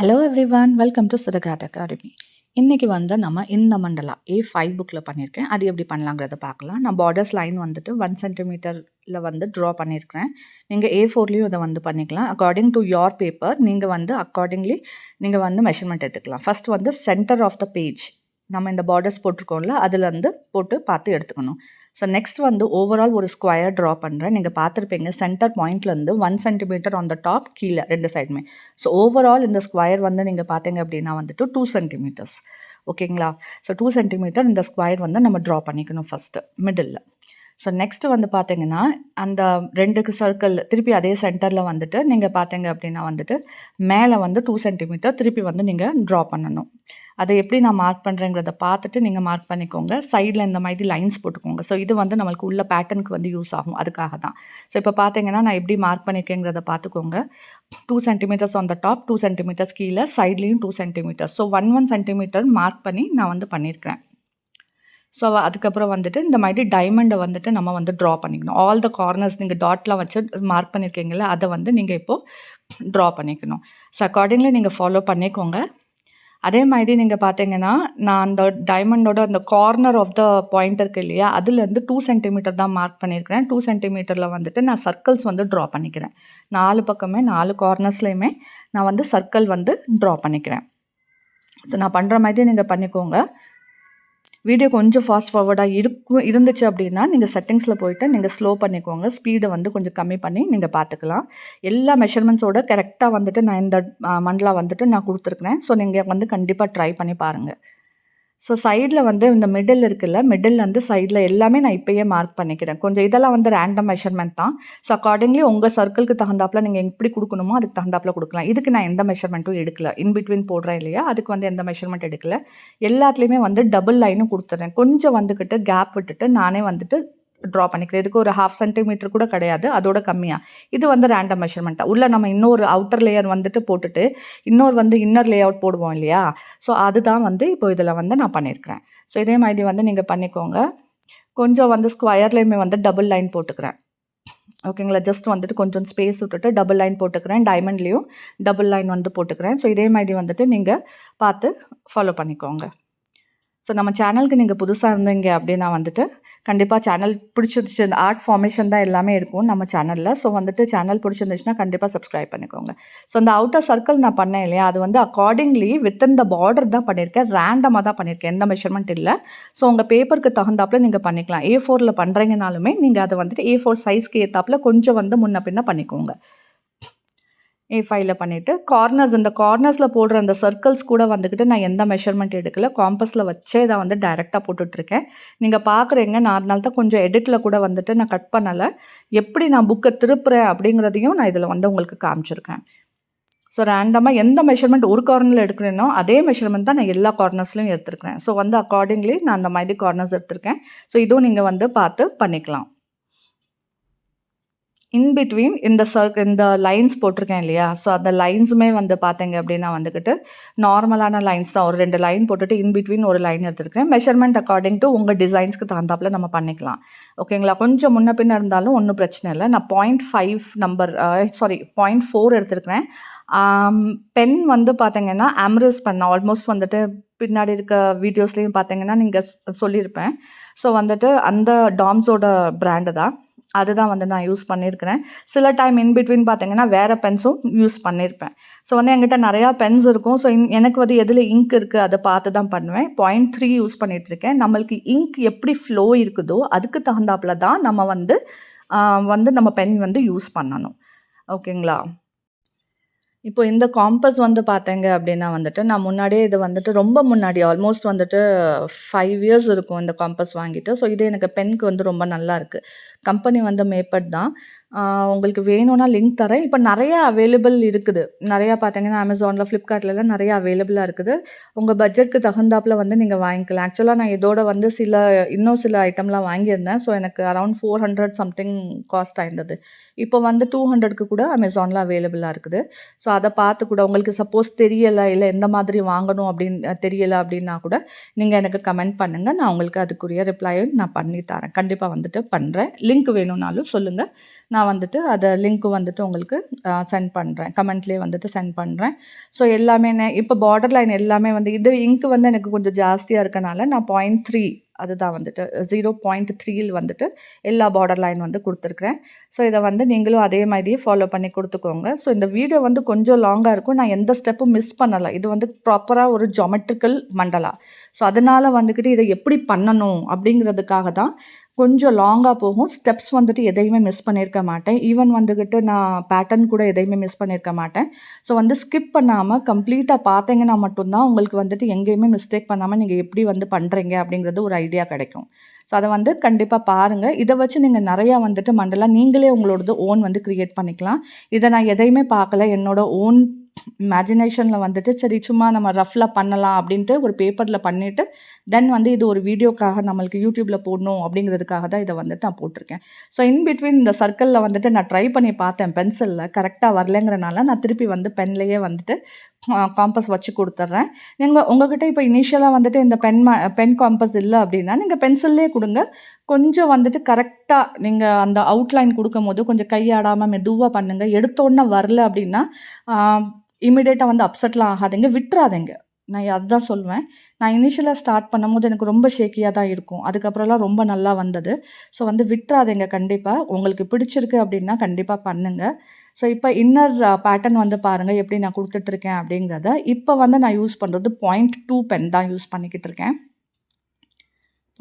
Hello everyone, welcome to சுதகாட் academy. இன்றைக்கி வந்து நம்ம இந்த மண்டலா A5 புக்கில் பண்ணியிருக்கேன். அது எப்படி பண்ணலாங்கிறத பார்க்கலாம். நான் பார்டர்ஸ் லைன் வந்துட்டு 1 சென்டிமீட்டரில் வந்து ட்ரா பண்ணியிருக்கிறேன். நீங்கள் A4லேயும் இதை வந்து பண்ணிக்கலாம். அக்கார்டிங் டு யோர் பேப்பர் நீங்கள் வந்து அக்கார்டிங்லி நீங்கள் வந்து மெஷர்மெண்ட் எடுத்துக்கலாம். ஃபஸ்ட் வந்து சென்டர் ஆஃப் த பேஜ் நம்ம இந்த பார்டர்ஸ் போட்டிருக்கோம்ல அதுலேருந்து போட்டு பார்த்து எடுத்துக்கணும். ஸோ நெக்ஸ்ட் வந்து ஓவரால் ஒரு ஸ்கொயர் ட்ரா பண்ணுறேன். நீங்கள் பார்த்துருப்பீங்க சென்டர் பாயிண்ட்லேருந்து 1 சென்டிமீட்டர் ஆன் த டாப் கீழே 2 சைடுமே. ஸோ ஓவரால் இந்த ஸ்கொயர் வந்து நீங்கள் பார்த்தீங்க அப்படின்னா வந்துட்டு 2 சென்டிமீட்டர்ஸ். ஓகேங்களா? ஸோ 2 சென்டிமீட்டர் இந்த ஸ்கொயர் வந்து நம்ம ட்ரா பண்ணிக்கணும் ஃபஸ்ட்டு மிடில். ஸோ நெக்ஸ்ட்டு வந்து பார்த்தீங்கன்னா அந்த 2 சர்க்கிள் திருப்பி அதே சென்டரில் வந்துட்டு நீங்கள் பார்த்தீங்க அப்படின்னா வந்துட்டு மேலே வந்து 2 சென்டிமீட்டர் திருப்பி வந்து நீங்கள் ட்ரா பண்ணணும். அதை எப்படி நான் மார்க் பண்ணுறேங்கிறத பார்த்துட்டு நீங்கள் மார்க் பண்ணிக்கோங்க. சைடில் இந்த மாதிரி லைன்ஸ் போட்டுக்கோங்க. ஸோ இது வந்து நம்மளுக்கு உள்ள பேட்டர்னுக்கு வந்து யூஸ் ஆகும், அதுக்காக தான். ஸோ இப்போ பார்த்தீங்கன்னா நான் எப்படி மார்க் பண்ணியிருக்கேங்கிறத பார்த்துக்கோங்க. 2 centimetres on the top, 2 centimetres கீழே, சைட்லேயும் 2 சென்டிமீட்டர்ஸ். ஸோ 1 சென்டிமீட்டர் மார்க் பண்ணி நான் வந்து பண்ணியிருக்கிறேன். ஸோ அதுக்கப்புறம் வந்துட்டு இந்த மாதிரி டைமண்டை வந்துட்டு நம்ம வந்து ட்ரா பண்ணிக்கணும். ஆல் த கார்னர்ஸ் நீங்கள் டாட்லாம் வச்சு மார்க் பண்ணியிருக்கீங்களா அதை வந்து நீங்கள் இப்போது ட்ரா பண்ணிக்கணும். ஸோ அக்கார்டிங்லி நீங்கள் ஃபாலோ பண்ணிக்கோங்க. அதே மாதிரி நீங்கள் பார்த்தீங்கன்னா நான் அந்த டைமண்டோட அந்த கார்னர் ஆஃப் த பாயிண்ட் இருக்குது இல்லையா, அதுலேருந்து 2 சென்டிமீட்டர் தான் மார்க் பண்ணியிருக்கிறேன். 2 சென்டிமீட்டரில் வந்துட்டு நான் சர்க்கிள்ஸ் வந்து ட்ரா பண்ணிக்கிறேன். 4 பக்கமே 4 கார்னர்ஸ்லையுமே நான் வந்து சர்க்கிள் வந்து ட்ரா பண்ணிக்கிறேன். ஸோ நான் பண்ணுற மாதிரி நீங்கள் பண்ணிக்கோங்க. வீடியோ கொஞ்சம் ஃபாஸ்ட் ஃபார்வர்டாக இருந்துச்சு அப்படின்னா நீங்கள் செட்டிங்ஸில் போயிட்டு நீங்கள் ஸ்லோ பண்ணிக்கோங்க. ஸ்பீடை வந்து கொஞ்சம் கம்மி பண்ணி நீங்கள் பார்த்துக்கலாம். எல்லா மெஷர்மெண்ட்ஸோட கரெக்டாக வந்துட்டு நான் இந்த மண்டலா வந்துட்டு நான் கொடுத்துருக்குறேன். ஸோ நீங்கள் வந்து கண்டிப்பாக ட்ரை பண்ணி பாருங்கள். ஸோ சைடில் வந்து இந்த மிடில் இருக்குல்ல, மிடில் வந்து சைடில் எல்லாமே நான் இப்போயே மார்க் பண்ணிக்கிறேன். கொஞ்சம் இதெல்லாம் வந்து ரேண்டம் மெஷர்மெண்ட் தான். ஸோ அக்கார்டிங்லி உங்கள் சர்க்கிளுக்கு தகுந்தாப்பில் நீங்கள் எப்படி கொடுக்கணுமோ அதுக்கு தகுந்தாப்பில் கொடுக்கலாம். இதுக்கு நான் எந்த மெஷர்மெண்ட்டும் எடுக்கல. இன்பிட்வீன் போடுறேன் இல்லையா, அதுக்கு வந்து எந்த மெஷர்மெண்ட் எடுக்கல. எல்லாத்துலேயுமே வந்து டபுள் லைனும் கொடுத்துட்றேன். கொஞ்சம் வந்துக்கிட்டு கேப் விட்டுட்டு நானே வந்துட்டு ட்ரா பண்ணிக்கிறேன். இதுக்கு ஒரு 1/2 சென்டிமீட்டர் கூட கிடையாது, அதோட கம்மியாக. இது வந்து ரேண்டம் மெஷர்மெண்ட்டாக உள்ளே நம்ம இன்னொரு அவுட்டர் லேயர் வந்துட்டு போட்டுட்டு இன்னொரு வந்து இன்னர் லே அவுட் போடுவோம் இல்லையா, ஸோ அதுதான் வந்து இப்போ இதில் வந்து நான் பண்ணியிருக்கிறேன். ஸோ இதே மாதிரி வந்து நீங்கள் பண்ணிக்கோங்க. கொஞ்சம் வந்து ஸ்கொயர்லேயுமே வந்து டபுள் லைன் போட்டுக்கிறேன். ஓகேங்களா? ஜஸ்ட் வந்துட்டு கொஞ்சம் ஸ்பேஸ் விட்டுட்டு டபுள் லைன் போட்டுக்கிறேன். டைமண்ட்லேயும் டபுள் லைன் வந்து போட்டுக்கிறேன். ஸோ இதே மாதிரி வந்துட்டு நீங்கள் பார்த்து ஃபாலோ பண்ணிக்கோங்க. ஸோ நம்ம சேனலுக்கு நீங்கள் புதுசாக இருந்தீங்க அப்படின்னா வந்துட்டு கண்டிப்பாக சேனல் பிடிச்சிருந்துச்சு. இந்த ஆர்ட் ஃபார்மேஷன் தான் எல்லாமே இருக்கும் நம்ம சேனலில். ஸோ வந்துட்டு சேனல் பிடிச்சிருந்துச்சுன்னா கண்டிப்பாக சப்ஸ்கிரைப் பண்ணிக்கோங்க. ஸோ அந்த அவுட்டர் சர்க்கிள் நான் பண்ணேன் இல்லையா, அது வந்து அக்கார்டிங்லி வித்தின் த பார்டர் தான் பண்ணியிருக்கேன். ரேண்டமாக தான் பண்ணியிருக்கேன், எந்த மெஷர்மெண்ட் இல்லை. ஸோ உங்கள் பேப்பருக்கு தகுந்தாப்பில் நீங்கள் பண்ணிக்கலாம். A4ல் பண்ணுறீங்கனாலுமே நீங்கள் அதை வந்துட்டு A4 சைஸ்க்கு ஏற்றாப்பில் கொஞ்சம் வந்து முன்ன பின்ன பண்ணிக்கோங்க. A5ல பண்ணிவிட்டு கார்னர்ஸ், இந்த கார்னர்ஸில் போடுற அந்த சர்க்கிள்ஸ் கூட வந்துக்கிட்டு நான் எந்த மெஷர்மெண்ட் எடுக்கல. காம்பஸில் வச்சே இதை வந்து டைரெக்டாக போட்டுட்ருக்கேன். நீங்கள் பார்க்குறீங்க, நான் அதனால தான் கொஞ்சம் எடிட்டில் கூட வந்துட்டு நான் கட் பண்ணலை. எப்படி நான் புக்கை திருப்புறேன் அப்படிங்கிறதையும் நான் இதில் வந்து உங்களுக்கு காமிச்சிருக்கேன். ஸோ ரேண்டமாக எந்த மெஷர்மெண்ட் ஒரு கார்னரில் எடுக்கிறேனோ அதே மெஷர்மெண்ட் தான் நான் எல்லா கார்னர்ஸ்லையும் எடுத்துருக்கிறேன். ஸோ வந்து அக்கார்டிங்லி நான் அந்த மாதிரி கார்னர்ஸ் எடுத்திருக்கேன். ஸோ இதுவும் நீங்கள் வந்து பார்த்து பண்ணிக்கலாம். இன்பிட்வீன் இந்த லைன்ஸ் போட்டிருக்கேன் இல்லையா, ஸோ அந்த லைன்ஸுமே வந்து பார்த்தீங்க அப்படின்னா வந்துக்கிட்டு நார்மலான லைன்ஸ் தான். ஒரு 2 லைன் போட்டுட்டு இன்பிட்வீன் ஒரு லைன் எடுத்துருக்கேன். மெஷர்மெண்ட் அக்கார்டிங் டு உங்கள் டிசைன்ஸ்க்கு தகுந்தாப்பில் நம்ம பண்ணிக்கலாம். ஓகேங்களா? கொஞ்சம் முன்ன பின்ன இருந்தாலும் ஒன்றும் பிரச்சனை இல்லை. நான் 0.5 நம்பர் 0.4 எடுத்துருக்கிறேன். பென் வந்து பார்த்தீங்கன்னா அம்ரிஸ் பென் ஆல்மோஸ்ட் வந்துட்டு பின்னாடி இருக்க வீடியோஸ்லேயும் பார்த்தீங்கன்னா நீங்கள் சொல்லியிருப்பேன். ஸோ வந்துட்டு அந்த டாம்ஸோட பிராண்டு தான், அதுதான் வந்து நான் யூஸ் பண்ணியிருக்கிறேன். சில டைம் இன்பிட்வீன் பார்த்தீங்கன்னா வேறு பென்ஸும் யூஸ் பண்ணியிருப்பேன். ஸோ வந்து என்கிட்ட நிறையா பென்ஸ் இருக்கும். ஸோ எனக்கு வந்து எதில் இங்க் இருக்குது அதை பார்த்து தான் பண்ணுவேன். 0.3 யூஸ் பண்ணிகிட்ருக்கேன். நம்மளுக்கு இங்க் எப்படி ஃப்ளோ இருக்குதோ அதுக்கு தகுந்தாப்பில் தான் நம்ம வந்து நம்ம பென் வந்து யூஸ் பண்ணணும். ஓகேங்களா? இப்போ இந்த காம்பஸ் வந்து பார்த்தீங்க அப்படின்னா வந்துட்டு நான் முன்னாடியே இது வந்துட்டு ரொம்ப முன்னாடி ஆல்மோஸ்ட் வந்துட்டு 5 இயர்ஸ் இருக்கும் இந்த காம்பஸ் வாங்கிட்டு. ஸோ இது எனக்கு பென்க்கு வந்து ரொம்ப நல்லா இருக்குது. கம்பெனி வந்து மேப்பட் தான். உங்களுக்கு வேணும்னா லிங்க் தரேன். இப்போ நிறையா அவைலபிள் இருக்குது. நிறையா பார்த்தீங்கன்னா அமேசானில், ஃப்ளிப்கார்ட்லலாம் நிறையா அவைலபிளாக இருக்குது. உங்கள் பட்ஜெட்க்கு தகுந்தாப்பில் வந்து நீங்கள் வாங்கிக்கலாம். ஆக்சுவலாக நான் இதோட வந்து இன்னும் சில ஐட்டம்லாம் வாங்கியிருந்தேன். ஸோ எனக்கு அரௌண்ட் 400 சம்திங் காஸ்ட் ஆயிருந்தது. இப்போ வந்து 200க்கு கூட அமேசானில் அவைலபிளாக இருக்குது. ஸோ அதை பார்த்து கூட உங்களுக்கு சப்போஸ் தெரியலை, இல்லை எந்த மாதிரி வாங்கணும் அப்படின்னு தெரியலை அப்படின்னா கூட நீங்கள் எனக்கு கமெண்ட் பண்ணுங்கள். நான் உங்களுக்கு அதுக்குரிய ரிப்ளையும் நான் பண்ணி தரேன். கண்டிப்பாக வந்துட்டு பண்ணுறேன். லிங்க் வேணும்னாலும் சொல்லுங்கள். நான் வந்துட்டு அதை லிங்க் வந்துட்டு உங்களுக்கு சென்ட் பண்ணுறேன். கமெண்ட்லேயே வந்துட்டு சென்ட் பண்ணுறேன். ஸோ எல்லாமே இப்போ பார்டர் லைன் எல்லாமே வந்து இது இங்க் வந்து எனக்கு கொஞ்சம் ஜாஸ்தியாக இருக்கனால நான் 0.3 அதுதான் வந்துட்டு 0.3ல் வந்துட்டு எல்லா பார்டர் லைன் வந்து கொடுத்துருக்குறேன். ஸோ இதை வந்து நீங்களும் அதே மாதிரியே ஃபாலோ பண்ணி கொடுத்துக்கோங்க. ஸோ இந்த வீடியோ வந்து கொஞ்சம் லாங்காக இருக்கும். நான் எந்த ஸ்டெப்பும் மிஸ் பண்ணலை. இது வந்து ப்ராப்பராக ஒரு ஜாமெட்ரிக்கல் மண்டலா. ஸோ அதனால் வந்துக்கிட்டு இதை எப்படி பண்ணணும் அப்படிங்கிறதுக்காக தான் கொஞ்சம் லாங்காக போகும். ஸ்டெப்ஸ் வந்துட்டு எதையுமே மிஸ் பண்ணியிருக்க மாட்டேன். ஈவன் வந்துக்கிட்டு நான் பேட்டர்ன் கூட எதையுமே மிஸ் பண்ணியிருக்க மாட்டேன். ஸோ வந்து ஸ்கிப் பண்ணாமல் கம்ப்ளீட்டாக பார்த்தீங்கன்னா மட்டும்தான் உங்களுக்கு வந்துட்டு எங்கேயுமே மிஸ்டேக் பண்ணாமல் நீங்கள் எப்படி வந்து பண்ணுறீங்க அப்படிங்கிறது ஒரு ஐடியா கிடைக்கும். ஸோ அதை வந்து கண்டிப்பாக பாருங்கள். இதை வச்சு நீங்கள் நிறையா வந்துட்டு மண்டலா நீங்களே உங்களோடது ஓன் வந்து க்ரியேட் பண்ணிக்கலாம். இதை நான் எதையுமே பார்க்கல. என்னோட ஓன் இமேஜினேஷனில் வந்துட்டு சரி சும்மா நம்ம ரஃப்லாம் பண்ணலாம் அப்படின்ட்டு ஒரு பேப்பரில் பண்ணிவிட்டு தென் வந்து இது ஒரு வீடியோக்காக நம்மளுக்கு யூடியூப்பில் போடணும் அப்படிங்கிறதுக்காக தான் இதை வந்துட்டு நான் போட்டிருக்கேன். ஸோ இன் பிட்வீன் இந்த சர்க்கிளில் வந்துட்டு நான் ட்ரை பண்ணி பார்த்தேன் பென்சிலில் கரெக்டாக வரலைங்கிறனால நான் திருப்பி வந்து பென்லேயே வந்துட்டு காம்பஸ் வச்சு கொடுத்துட்றேன். உங்ககிட்ட இப்போ இனிஷியலாக வந்துட்டு இந்த பென் காம்பஸ் இல்லை அப்படின்னா நீங்கள் பென்சில்லே கொடுங்க. கொஞ்சம் வந்துட்டு கரெக்டாக நீங்கள் அந்த அவுட்லைன் கொடுக்கும்போது கொஞ்சம் கையாடாமல் மெதுவாக பண்ணுங்கள். எடுத்தோடனே வரல அப்படின்னா இமிடியேட்டாக வந்து அப்செட்லாம் ஆகாதீங்க, விட்டுறாதீங்க. நான் அதுதான் சொல்லுவேன். நான் இனிஷியலாக ஸ்டார்ட் பண்ணும்போது எனக்கு ரொம்ப ஷேக்கியாக தான் இருக்கும். அதுக்கப்புறம்லாம் ரொம்ப நல்லா வந்தது. ஸோ வந்து விட்டுறாதீங்க கண்டிப்பாக. உங்களுக்கு பிடிச்சிருக்கு அப்படின்னா கண்டிப்பாக பண்ணுங்கள். ஸோ இப்போ இன்னர் பேட்டர்ன் வந்து பாருங்கள் எப்படி நான் கொடுத்துட்ருக்கேன் அப்படிங்கிறத. இப்போ வந்து நான் யூஸ் பண்ணுறது 0.2 பென் தான் யூஸ் பண்ணிக்கிட்டு இருக்கேன்.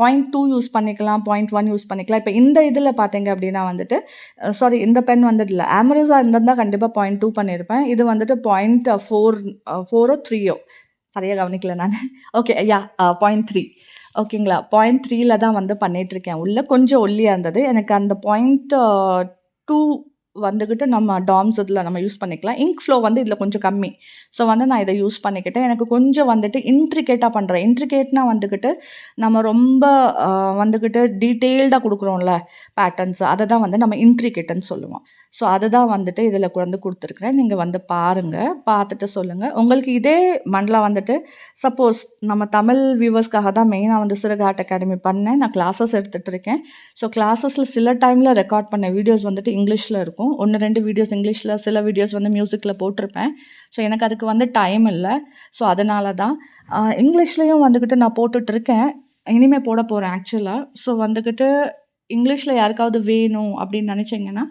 0.2 யூஸ் பண்ணிக்கலாம், 0.1 யூஸ் பண்ணிக்கலாம். இப்போ இந்த இதில் பார்த்தீங்க அப்படின்னா வந்துட்டு சாரி இந்த பென் வந்துட்டு இல்லை. ஆமரஸாக இருந்திருந்தா கண்டிப்பாக 0.2 பண்ணியிருப்பேன். இது வந்துட்டு 0.4ஓ 3ஓ சரியாக கவனிக்கல நான். ஓகே 0.3 ஓகேங்களா. 0.3ல தான் வந்து பண்ணிகிட்ருக்கேன். உள்ள கொஞ்சம் ஒல்லியாக இருந்தது. எனக்கு அந்த 0.2 வந்துக்கிட்டு நம்ம டாம்ஸ் இதில் நம்ம யூஸ் பண்ணிக்கலாம். இங்க் ஃப்ளோ வந்து இதில் கொஞ்சம் கம்மி. ஸோ வந்து நான் இதை யூஸ் பண்ணிக்கிட்டேன். எனக்கு கொஞ்சம் வந்துட்டு இன்ட்ரிகேட்டாக பண்ணுறேன். இன்ட்ரிகேட்னா வந்துக்கிட்டு நம்ம ரொம்ப வந்துக்கிட்டு டீட்டெயில்டாக கொடுக்குறோம்ல பேட்டர்ன்ஸ், அதை தான் வந்து நம்ம இன்ட்ரிகேட்டுன்னு சொல்லுவோம். ஸோ அதை தான் வந்துட்டு இதில் வந்து கொடுத்துருக்குறேன். நீங்கள் வந்து பாருங்கள், பார்த்துட்டு சொல்லுங்கள். உங்களுக்கு இதே மண்டலா வந்துட்டு சப்போஸ் நம்ம தமிழ் வியூவர்ஸ்க்காக தான் மெயினாக வந்து சிறகு ஆர்ட் அகாடமி பண்ணேன். நான் கிளாஸஸ் எடுத்துகிட்டு இருக்கேன். ஸோ கிளாஸஸில் சில டைமில் ரெக்கார்ட் பண்ண வீடியோஸ் வந்துட்டு இங்கிலீஷில் இருக்கும். 1, 2 வீடியோஸ் இங்கிலீஷில், சில வீடியோஸ் வந்து மியூசிக்கில் போட்டிருப்பேன். ஸோ எனக்கு அதுக்கு வந்து டைம் இல்லை. ஸோ அதனால தான் இங்கிலீஷ்லேயும் வந்துக்கிட்டு நான் போட்டுட்ருக்கேன். இனிமேல் போட போகிறேன் ஆக்சுவலாக. ஸோ வந்துக்கிட்டு இங்கிலீஷில் யாருக்காவது வேணும் அப்படின்னு நினச்சிங்கன்னா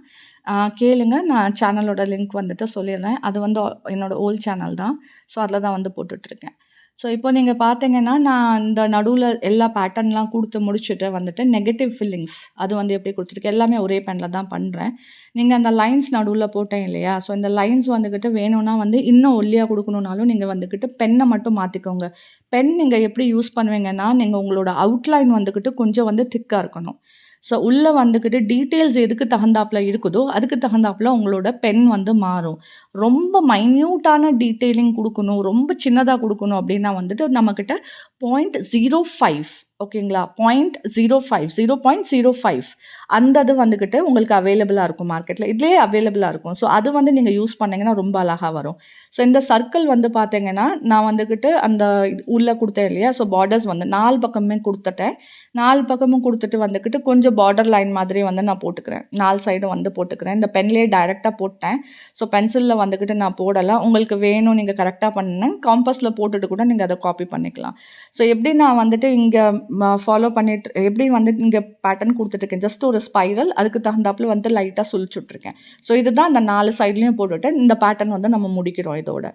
கேளுங்க. நான் சேனலோட லிங்க் வந்துட்டு சொல்லிடுறேன். அது வந்து என்னோடய ஓல்ட் சேனல் தான். ஸோ அதில் தான் வந்து போட்டுட்ருக்கேன். ஸோ இப்போ நீங்கள் பார்த்தீங்கன்னா நான் இந்த நடுவில் எல்லா பேட்டர்ன்லாம் கொடுத்து முடிச்சுட்டு வந்துட்டு நெகட்டிவ் ஃபில்லிங்ஸ் அது வந்து எப்படி கொடுத்துருக்கேன் எல்லாமே ஒரே பெனில் தான் பண்ணுறேன். நீங்கள் அந்த லைன்ஸ் நடுவில் போட்டேன் இல்லையா. ஸோ இந்த லைன்ஸ் வந்துக்கிட்டு வேணும்னா வந்து இன்னும் ஒல்லியாக கொடுக்கணுன்னாலும் நீங்கள் வந்துக்கிட்டு பென்னை மட்டும் மாற்றிக்கோங்க. பென் நீங்கள் எப்படி யூஸ் பண்ணுவீங்கன்னா நீங்கள் உங்களோட அவுட்லைன் வந்துக்கிட்டு கொஞ்சம் வந்து திக்காக இருக்கணும். ஸோ உள்ளே வந்துக்கிட்டு டீட்டெயில்ஸ் எதுக்கு தகுந்தாப்புல இருக்குதோ அதுக்கு தகுந்தாப்புல உங்களோட பென் வந்து மாறும். ரொம்ப மைன்யூட்டான டீட்டெயிலிங் கொடுக்கணும், ரொம்ப சின்னதாக கொடுக்கணும் அப்படின்னா வந்துட்டு நம்மக்கிட்ட 0.05 ஓகேங்களா. 0.05 0.05 அந்த இது வந்துக்கிட்டு உங்களுக்கு அவைலபிளாக இருக்கும் மார்க்கெட்டில். இதுலேயே அவைலபிளாக இருக்கும். ஸோ அது வந்து நீங்கள் யூஸ் பண்ணிங்கன்னா ரொம்ப அழகாக வரும். ஸோ இந்த சர்க்கிள் வந்து பார்த்தீங்கன்னா நான் வந்துக்கிட்டு அந்த உள்ளே கொடுத்தேன் இல்லையா. ஸோ பார்டர்ஸ் வந்து 4 பக்கமுமே கொடுத்துட்டேன். 4 பக்கமும் கொடுத்துட்டு வந்துக்கிட்டு கொஞ்சம் பார்டர் லைன் மாதிரி வந்து நான் போட்டுக்கிறேன். 4 சைடும் வந்து போட்டுக்கிறேன். இந்த பென்லேயே டைரெக்டாக போட்டேன். ஸோ பென்சிலில் வந்துக்கிட்டு நான் போடலை. உங்களுக்கு வேணும் நீங்கள் கரெக்டாக பண்ணுங்க. காம்பஸில் போட்டுட்டு கூட நீங்கள் அதை காப்பி பண்ணிக்கலாம். ஸோ எப்படி நான் வந்துட்டு இங்கே ஃபாலோ பண்ணிட்டு எப்படி வந்து இங்கே பேட்டர்ன் கொடுத்துட்ருக்கேன். ஜஸ்ட் ஒரு ஸ்பைரல் அதுக்கு தகுந்தாப்புல வந்து லைட்டாக சுழிச்சுட்ருக்கேன். ஸோ இதுதான் அந்த 4 சைட்லேயும் போட்டுட்டு இந்த பேட்டர்ன் வந்து நம்ம முடிக்கிறோம் இதோட.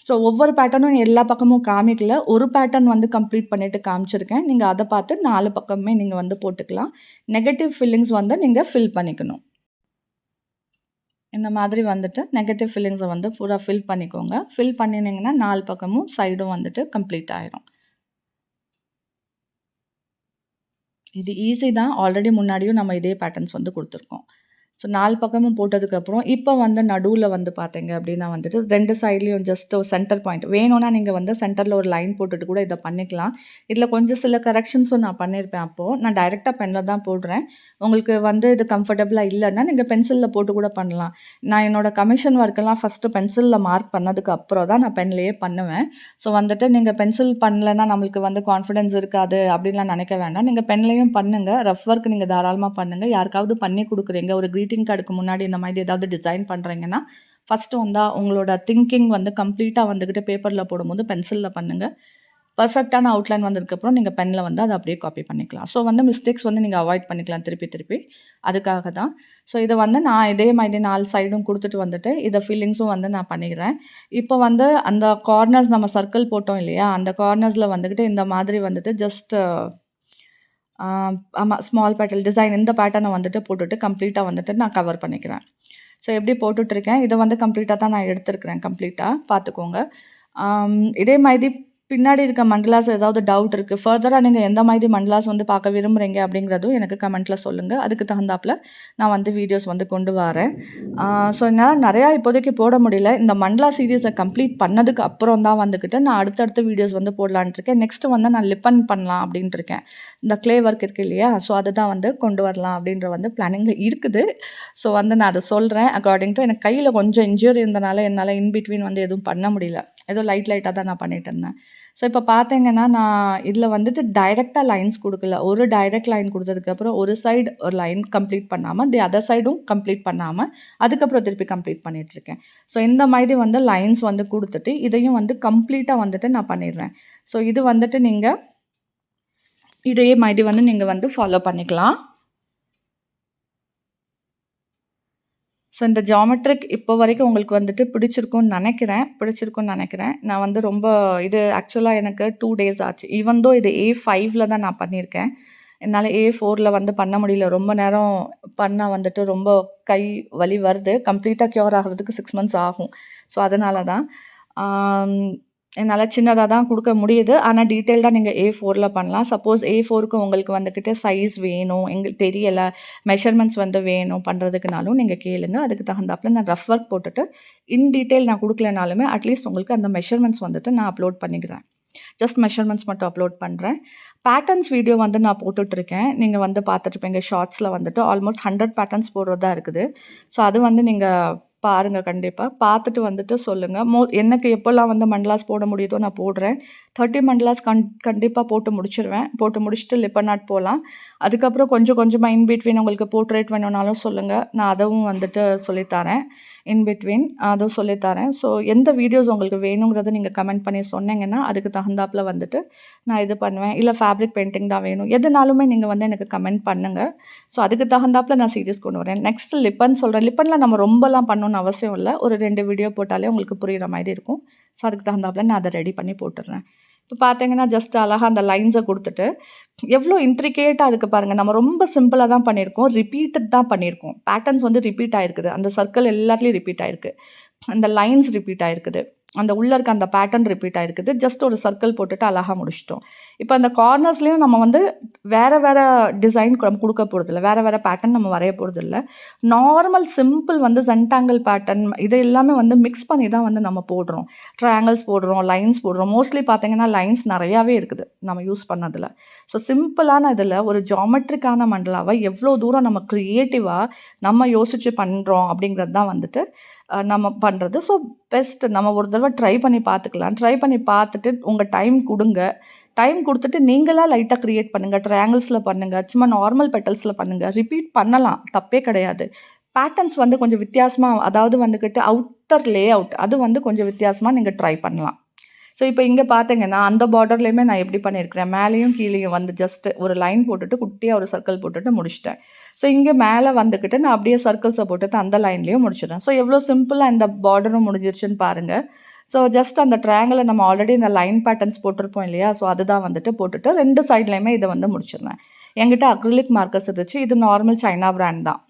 ஸோ ஒவ்வொரு பேட்டர்னும் எல்லா பக்கமும் காமிக்கல. ஒரு பேட்டர்ன் வந்து கம்ப்ளீட் பண்ணிவிட்டு காமிச்சிருக்கேன். நீங்கள் அதை பார்த்து 4 பக்கமுமே நீங்கள் வந்து போட்டுக்கலாம். நெகட்டிவ் ஃபில்லிங்ஸ் வந்து நீங்கள் ஃபில் பண்ணிக்கணும். இந்த மாதிரி வந்துட்டு நெகட்டிவ் ஃபில்லிங்ஸை வந்து பூரா ஃபில் பண்ணிக்கோங்க. ஃபில் பண்ணினீங்கன்னா 4 பக்கமும் சைடும் வந்துட்டு கம்ப்ளீட் ஆயிரும். இது ஈஸி தான். ஆல்ரெடி முன்னாடியும் நம்ம இதே பேட்டர்ன்ஸ் வந்து கொடுத்துருக்கோம். ஸோ 4 பக்கமும் போட்டதுக்கப்புறம், இப்போ வந்து நடுவுல வந்து பார்த்தீங்க அப்படின்னா வந்துட்டு 2 சைட்லயும் ஜஸ்ட் ஒரு சென்டர் பாயிண்ட் வேணும்னா நீங்க வந்து சென்டர்ல ஒரு லைன் போட்டுட்டு கூட இத பண்ணிக்கலாம். இதில கொஞ்சம் சில கரெக்ஷன்ஸும் நான் பண்ணியிருப்பேன் அப்போ. நான் டைரக்ட்டா பென்ல தான் போடுறேன். உங்களுக்கு வந்து இது கம்ஃபர்டபுளா இல்லன்னா, நீங்க பென்சில்ல போட்டு கூட பண்ணலாம். நான் என்னோட கமிஷன் ஒர்க்கெல்லாம் ஃபர்ஸ்ட்டு பென்சில்ல மார்க் பண்ணதுக்கு அப்புறம் தான் நான் பென்லயே பண்ணுவேன். ஸோ வந்துட்டு நீங்க பென்சில் பண்ணலன்னா நம்மளுக்கு வந்து கான்ஃபிடன்ஸ் இருக்காது அப்படின்லாம் நினைக்க வேண்டாம். நீங்க பென்லயும் பண்ணுங்க. ரஃப் ஒர்க் நீங்க தாராளமா பண்ணுங்க. யாருக்காவது பண்ணி குடுக்குறீங்க, ஒரு கிரீட்டிங் கார்டுக்கு முன்னாடி இந்த மாதிரி ஏதாவது டிசைன் பண்றீங்கன்னா, ஃபர்ஸ்ட்டு வந்தா உங்களோட திங்கிங் வந்து கம்ப்ளீட்டா வந்துகிட்டு பேப்பர்ல போடும்போது பென்சில்ல பண்ணுங்க. பெர்ஃபெக்ட்டான அவுட்லைன் வந்ததுக்கப்புறம் நீங்க பென்ல வந்து அத அப்படியே காப்பி பண்ணிக்கலாம். ஸோ வந்து மிஸ்டேக்ஸ் வந்து நீங்க அவாய்ட் பண்ணிக்கலாம் திருப்பி திருப்பி. அதுக்காக தான். ஸோ இத வந்து நான் இதே மாதிரி 4 சைடும் குடுத்துட்டு வந்துட்டு, இத ஃபில்லிங்ஸும் வந்து நான் பண்ணிக்கிறேன். இப்போ வந்து அந்த கார்னர்ஸ் நம்ம சர்க்கிள் போட்டோம் இல்லையா? அந்த கார்னர்ஸ்ல வந்துகிட்டு இந்த மாதிரி வந்துட்டு ஜஸ்ட் ஆ ஆமா ஸ்மால் பெட்டல் டிசைன் இந்த பேட்டர்ன வந்துட்டு போட்டுட்டு கம்ப்ளீட்டா வந்துட்டு நான் கவர் பண்ணிக்கிறேன். ஸோ எப்படி போட்டுட்ருக்கேன். இத வந்து கம்ப்ளீட்டா தான் நான் எடுத்திருக்கிறேன் கம்ப்ளீட்டா பார்த்துக்கோங்க. இதே மாதிரி பின்னாடி இருக்க மண்டலாஸ் ஏதாவது டவுட் இருக்கு. ஃபர்தரா நீங்க எந்த மாதிரி மண்டலாஸ் வந்து பார்க்க விரும்புறீங்க அப்படிங்கிறதும் எனக்கு கமெண்ட்ல சொல்லுங்க. அதுக்கு தகுந்தாப்புல நான் வந்து வீடியோஸ் வந்து கொண்டு வரேன். ஸோ என்னால நெறையா இப்போதைக்கு போட முடியல. இந்த மண்டலா சீரிஸ கம்ப்ளீட் பண்ணதுக்கு அப்புறம் தான் வந்துக்கிட்டு நான் அடுத்தடுத்த வீடியோஸ் வந்து போடலான்ட்டு இருக்கேன். நெக்ஸ்ட் வந்து நான் லிப்பன் பண்ணலாம் அப்படின்ட்டு இருக்கேன். இந்த க்ளே ஒர்க் இருக்கு இல்லையா? ஸோ அதுதான் வந்து கொண்டு வரலாம் அப்படின்ற வந்து பிளானிங்ல இருக்குது. ஸோ வந்து நான் அத சொல்றேன். அக்கார்டிங் டூ எனக்கு கையில கொஞ்சம் இன்ஜூரி இருந்தனால என்னால இன் பிட்வீன் வந்து எதுவும் பண்ண முடியல. ஏதோ லைட்டா தான் நான் பண்ணிட்டு இருந்தேன். ஸோ இப்ப பார்த்தீங்கன்னா, நான் இதில வந்துட்டு டைரக்ட்டா லைன்ஸ் குடுக்கல. ஒரு டைரக்ட் லைன் குடுத்ததுக்கப்புறம் ஒரு சைடு ஒரு லைன் கம்ப்ளீட் பண்ணாம, தி அதர் சைடும் கம்ப்ளீட் பண்ணாம, அதுக்கப்புறம் திருப்பி கம்ப்ளீட் பண்ணிட்டுருக்கேன். ஸோ இந்த மாதிரி வந்து லைன்ஸ் வந்து குடுத்துட்டு, இதையும் வந்து கம்ப்ளீட்டா வந்துட்டு நான் பண்ணிடுறேன். ஸோ இது வந்துட்டு நீங்க இதே மாதிரி வந்து நீங்க வந்து ஃபாலோ பண்ணிக்கலாம். ஸோ இந்த ஜியோமெட்ரிக் இப்போ வரைக்கும் உங்களுக்கு வந்துட்டு பிடிச்சிருக்கும்னு நெனைக்கிறேன். நான் வந்து ரொம்ப இது ஆக்சுவலா எனக்கு 2 டேஸ் ஆச்சு. ஈவன் தோ இது A5ல தான் நான் பண்ணியிருக்கேன். என்னால A4ல வந்து பண்ண முடியல. ரொம்ப நேரம் பண்ணா வந்துட்டு ரொம்ப கை வலி வருது. கம்ப்ளீட்டா க்யூர் ஆகுறதுக்கு 6 மந்த்ஸ் ஆகும். ஸோ அதனால தான். ஆம் என்னால சின்னதா தான் குடுக்க முடியுது. ஆனா டீட்டெயில்டா நீங்க A4ல பண்ணலாம். சப்போஸ் A4க்கு உங்களுக்கு வந்துகிட்டு சைஸ் வேணும், எங்களுக்கு தெரியல, மெஷர்மென்ட்ஸ் வந்து வேணும் பண்றதுக்குனாலும் நீங்க கேளுங்க. அதுக்கு தகுந்தாப்புல நான் ரஃப் ஒர்க் போட்டுட்டு, இன் டீட்டெயில் நான் குடுக்கலனாலுமே அட்லீஸ்ட் உங்களுக்கு அந்த மெஷர்மென்ட்ஸ் வந்துட்டு நான் அப்லோட் பண்ணிக்கிறேன். ஜஸ்ட் மெஷர்மென்ட்ஸ் மட்டும் அப்லோட் பண்றேன். பேட்டர்ன்ஸ் வீடியோ வந்து நான் போட்டுட்ருக்கேன். நீங்க வந்து பார்த்துட்டுருப்பீங்க ஷார்ட்ஸ்ல வந்துட்டு ஆல்மோஸ்ட் 100 பேட்டர்ன்ஸ் போடுறதா இருக்குது. ஸோ அது வந்து நீங்க பாருங்க கண்டிப்பா. பார்த்துட்டு வந்துட்டு சொல்லுங்க. எனக்கு எப்போலாம் வந்து மண்டலாஸ் போட முடியுதோ நான் போடுறேன். 30 மண்டலாஸ் கண்டிப்பா போட்டு முடிச்சுருவேன். போட்டு முடிச்சுட்டு லிப்பன் ஆர்ட் போலாம். அதுக்கப்புறம் கொஞ்சம் கொஞ்சமா இன் பிட்வீன் உங்களுக்கு போர்ட்ரேட் வேணும்னாலும் சொல்லுங்க. நான் அதுவும் வந்துட்டு சொல்லி தரேன். இன் பிட்வீன் அதுவும் சொல்லி தரேன். ஸோ எந்த வீடியோஸ் உங்களுக்கு வேணுங்கிறத நீங்க கமெண்ட் பண்ணி சொன்னீங்கன்னா, அதுக்கு தகுந்தாப்புல வந்துட்டு நான் இது பண்ணுவேன். இல்ல ஃபேப்ரிக் பெயிண்டிங் தான் வேணும். எதுனாலுமே நீங்க வந்து எனக்கு கமெண்ட் பண்ணுங்க. ஸோ அதுக்கு தகுந்தாப்புல நான் சீரிஸ் கொண்டு வரேன். நெக்ஸ்ட் லிப்பன் சொல்றேன். லிப்பன்ல நம்ம ரொம்பலாம் பண்ணணும்னு அவசியம் இல்ல. ஒரு 2 வீடியோ போட்டாலே உங்களுக்கு புரியிற மாதிரி இருக்கும். ஸோ அதுக்கு தகுந்தாப்புல நான் அத ரெடி பண்ணி போட்டுடுறேன். இப்ப பார்த்தீங்கன்னா, ஜஸ்ட் அழகா அந்த லைன்ஸ குடுத்துட்டு, எவ்ளோ இன்ட்ரிகேட்டா இருக்கு பாருங்க. நம்ம ரொம்ப சிம்பிளா தான் பண்ணியிருக்கோம். ரிப்பீட்டட் தான் பண்ணியிருக்கோம். பேட்டர்ன்ஸ் வந்து ரிப்பீட் ஆயிருக்குது. அந்த சர்க்கிள் எல்லாத்துலயும் ரிப்பீட் ஆயிருக்கு. அந்த லைன்ஸ் ரிப்பீட் ஆயிருக்குது. அந்த உள்ள இருக்க அந்த பேட்டர்ன் ரிப்பீட் ஆயிருக்குது. ஜஸ்ட் ஒரு சர்க்கிள் போட்டுட்டு அழகா முடிச்சுட்டோம். இப்ப அந்த கார்னர்ஸ்லயும் நம்ம வந்து வேற வேற டிசைன் குடுக்க போறதில்ல. வேற வேற பேட்டர்ன் நம்ம வரைய போறதில்ல. நார்மல் சிம்பிள் வந்து சென்டாங்கிள் பேட்டர்ன் இது எல்லாமே வந்து மிக்ஸ் பண்ணி தான் வந்து நம்ம போடுறோம். ட்ரையாங்கிள்ஸ் போடுறோம், லைன்ஸ் போடுறோம். மோஸ்ட்லி பார்த்தீங்கன்னா, லைன்ஸ் நெறையாவே இருக்குது. நம்ம யூஸ் பண்ணதுல. ஸோ சிம்பிளான இதுல ஒரு ஜியோமெட்ரிக்கான மண்டலாவ எவ்ளோ தூரம் நம்ம கிரியேட்டிவா நம்ம யோசிச்சு பண்றோம் அப்படிங்கிறது தான் வந்துட்டு நம்ம பண்றது. ஸோ பெஸ்ட் நம்ம ஒரு தடவ ட்ரை பண்ணி பார்த்துக்கலாம். ட்ரை பண்ணி பார்த்துட்டு உங்க டைம் குடுங்க. டைம் குடுத்துட்டு நீங்களா லைட்டா கிரியேட் பண்ணுங்க. ட்ரையாங்கிள்ஸ்ல பண்ணுங்க. சும்மா நார்மல் பெட்டல்ஸ்ல பண்ணுங்க. ரிப்பீட் பண்ணலாம். தப்பே கிடையாது. பேட்டர்ன்ஸ் வந்து கொஞ்சம் வித்தியாசமா அதாவது வந்துகிட்டு அவுட்டர் லேஅவுட் அது வந்து கொஞ்சம் வித்தியாசமா நீங்க ட்ரை பண்ணலாம். ஸோ இப்ப இங்க பார்த்தீங்கன்னா, அந்த பார்டர்லயுமே நான் எப்படி பண்ணியிருக்கிறேன், மேலேயும் கீழேயும் வந்து ஜஸ்ட் ஒரு லைன் போட்டுட்டு, குட்டியா ஒரு சர்க்கிள் போட்டுட்டு முடிச்சுட்டேன். ஸோ இங்க மேல வந்துகிட்டு நான் அப்படியே சர்க்கிள்ஸ போட்டுட்டு அந்த லைன்லயும் முடிச்சுடுறேன். ஸோ எவ்வளோ சிம்பிளா இந்த பார்டரும் முடிஞ்சிருச்சுன்னு பாருங்க. ஸோ ஜஸ்ட் அந்த ட்ரையாங்கிள நம்ம ஆல்ரெடி இந்த லைன் பேட்டர்ன்ஸ் போட்டிருப்போம் இல்லையா? ஸோ அதுதான் வந்துட்டு போட்டுட்டு 2 சைட்லயுமே இத வந்து முடிச்சுடுறேன். என்கிட்ட அக்ரிலிக் மார்க்கர்ஸ் இருந்துச்சு. இது நார்மல் சைனா பிராண்ட் தான்.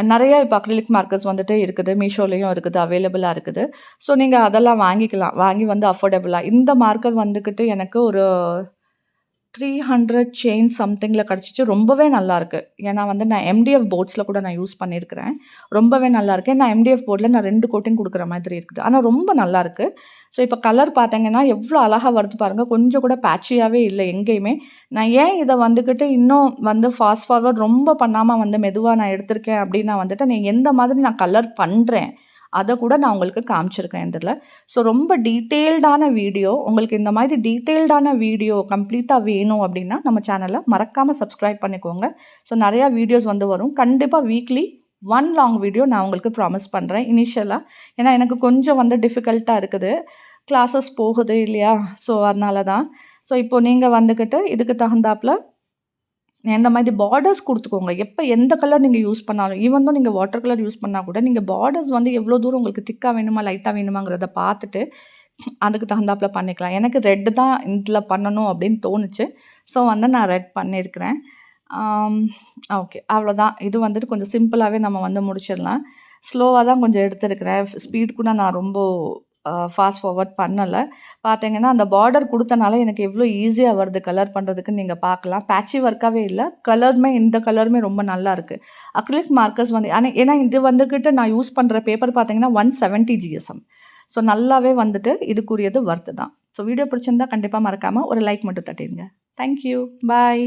நெறைய இப்ப அக்ரிலிக் மார்க்கர்ஸ் வந்துட்டு இருக்குது. மீஷோலயும் இருக்குது. அவைலபிளா இருக்குது. ஸோ நீங்க அதெல்லாம் வாங்கிக்கலாம். வாங்கி வந்து அஃபோர்டபுளா இந்த மார்க்கர் வந்துகிட்டு எனக்கு ஒரு 300 செயின் சம்திங்கில கிடச்சிச்சு. ரொம்பவே நல்லாருக்கு. ஏன்னா வந்து நான் எம்டிஎஃப் போர்ட்ஸில கூட நான் யூஸ் பண்ணியிருக்கிறேன். ரொம்பவே நல்லாருக்கு. நான் எம்டிஎஃப் போர்ட்ல நான் 2 கோட்டிங் குடுக்குற மாதிரி இருக்குது. ஆனா ரொம்ப நல்லாருக்கு. ஸோ இப்ப கலர் பார்த்தீங்கன்னா, எவ்ளோ அழகா வருது பாருங்க. கொஞ்சம் கூட பேட்சியாவே இல்ல எங்கேயுமே. நான் ஏன் இத வந்துக்கிட்டு இன்னும் வந்து ஃபாஸ்ட் ஃபார்வர்ட் ரொம்ப பண்ணாம வந்து மெதுவா நான் எடுத்திருக்கேன் அப்டின்னா வந்துட்டு, எந்த மாதிரி நான் கலர் பண்றேன், அத கூட நான் உங்களுக்கு காமிச்சிருக்கேன் இதுல. ஸோ ரொம்ப டீட்டெயில்டான வீடியோ. உங்களுக்கு இந்த மாதிரி டீட்டெயில்டான வீடியோ கம்ப்ளீட்டா வேணும் அப்டின்னா, நம்ம சேனல மறக்காம சப்ஸ்கிரைப் பண்ணிக்கோங்க. ஸோ நெறையா வீடியோஸ் வந்து வரும். கண்டிப்பா வீக்லி 1 லாங் வீடியோ நான் உங்களுக்கு ப்ராமிஸ் பண்றேன் இனிஷியலா. ஏன்னா எனக்கு கொஞ்சம் வந்து டிஃபிகல்ட்டா இருக்குது. கிளாஸஸ் போகுது இல்லையா? ஸோ அதனால தான். ஸோ இப்போ நீங்க வந்துக்கிட்டு இதுக்கு தகுந்தாப்ல இந்த மாதிரி பார்டர்ஸ் குடுத்துக்கோங்க. எப்ப எந்த கலர் நீங்க யூஸ் பண்ணாலும், ஈவன் தோ நீங்க வாட்டர் கலர் யூஸ் பண்ணா கூட, நீங்க பார்டர்ஸ் வந்து எவ்ளோ தூரம் உங்களுக்கு திக்கா வேணுமா, லைட்டா வேணுமாங்கிறத பார்த்துட்டு, அதுக்கு தகுந்தாப்ல பண்ணிக்கலாம். எனக்கு ரெட் தான் இதுல பண்ணணும் அப்படின்னு தோணுச்சு. ஸோ வந்து நான் ரெட் பண்ணியிருக்கிறேன். ஆம் ஓகே. அவ்வளோதான். இது வந்துட்டு கொஞ்சம் சிம்பிளாவே நம்ம வந்து முடிச்சிடலாம். ஸ்லோவா தான் கொஞ்சம் எடுத்திருக்கிறேன். ஸ்பீட் கூட நான் ரொம்ப ஃபாஸ்ட் ஃபார்வர்ட் பண்ணல. பார்த்தீங்கன்னா, அந்த பார்டர் குடுத்தனால எனக்கு எவ்ளோ ஈஸியா வருது கலர் பண்றதுக்குன்னு நீங்க பார்க்கலாம். பேட்சி ஒர்க்காவே இல்ல. கலருமே இந்த கலருமே ரொம்ப நல்லா இருக்கு. அக்ரிலிக் மார்க்கர்ஸ் வந்து ஏன்னா இது வந்துகிட்டு நான் யூஸ் பண்ற பேப்பர் பார்த்தீங்கன்னா, 170 ஜிஎஸ்எம். ஸோ நல்லாவே வந்துட்டு இதுக்குரியது வொர்த் தான். ஸோ வீடியோ பிடிச்சிருந்தா கண்டிப்பா மறக்காம ஒரு லைக் மட்டும் தட்டிடுங்க. Thank you. பாய்.